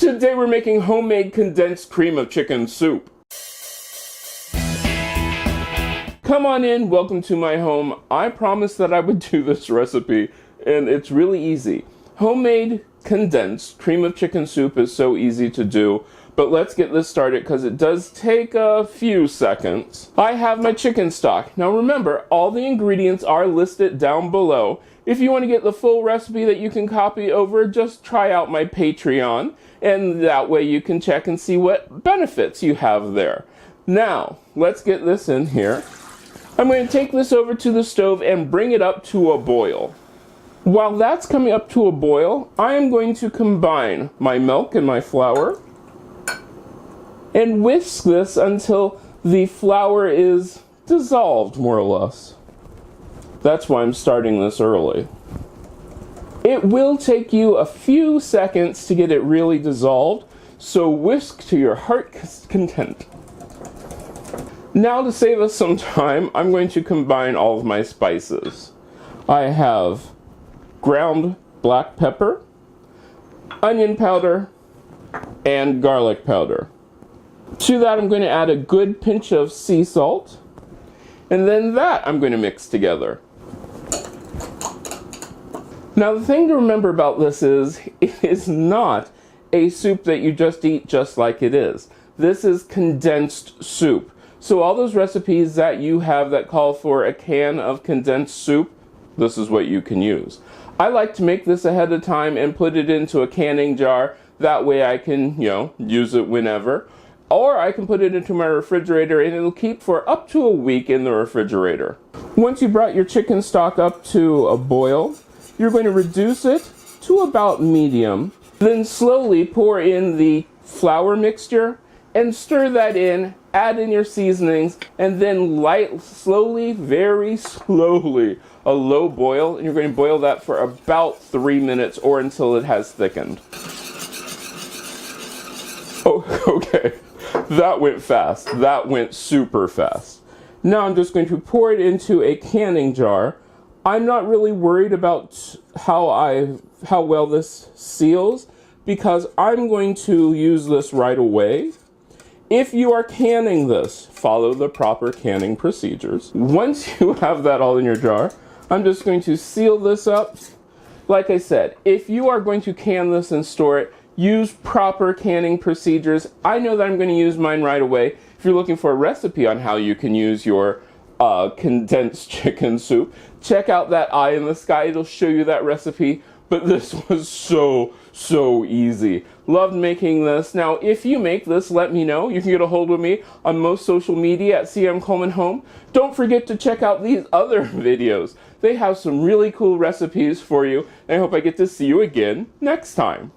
Today we're making homemade condensed cream of chicken soup. Come on in, welcome to my home. I promised that I would do this recipe, and it's really easy. Homemade condensed cream of chicken soup is so easy to do, but let's get this started because it does take a few seconds. I have my chicken stock. Now remember, all the ingredients are listed down below. If you want to get the full recipe that you can copy over, just try out my Patreon, and that way you can check and see what benefits you have there. Now, let's get this in here. I'm going to take this over to the stove and bring it up to a boil. While that's coming up to a boil, I am going to combine my milk and my flour and whisk this until the flour is dissolved, more or less. That's why I'm starting this early. It will take you a few seconds to get it really dissolved, so whisk to your heart's content. Now, to save us some time, I'm going to combine all of my spices. I have ground black pepper, onion powder, and garlic powder. To that, I'm going to add a good pinch of sea salt, and then that I'm going to mix together. Now, the thing to remember about this is, it is not a soup that you just eat just like it is. This is condensed soup. So all those recipes that you have that call for a can of condensed soup, this is what you can use. I like to make this ahead of time and put it into a canning jar. That way I can, use it whenever. Or I can put it into my refrigerator and it'll keep for up to a week in the refrigerator. Once you brought your chicken stock up to a boil, you're going to reduce it to about medium. Then slowly pour in the flour mixture and stir that in, add in your seasonings, and then slowly, very slowly, a low boil, and you're going to boil that for about 3 minutes or until it has thickened. Oh, okay. That went fast. That went super fast. Now I'm just going to pour it into a canning jar. I'm not really worried about how well this seals because I'm going to use this right away. If you are canning this, follow the proper canning procedures. Once you have that all in your jar, I'm just going to seal this up. Like I said, if you are going to can this and store it, use proper canning procedures. I know that I'm going to use mine right away. If you're looking for a recipe on how you can use your condensed chicken soup, check out that eye in the sky. It'll show you that recipe. But this was so easy. Loved making this. Now, if you make this, let me know. You can get a hold of me on most social media at cmcolemanhome. Don't forget to check out these other videos. They have some really cool recipes for you. And I hope I get to see you again next time.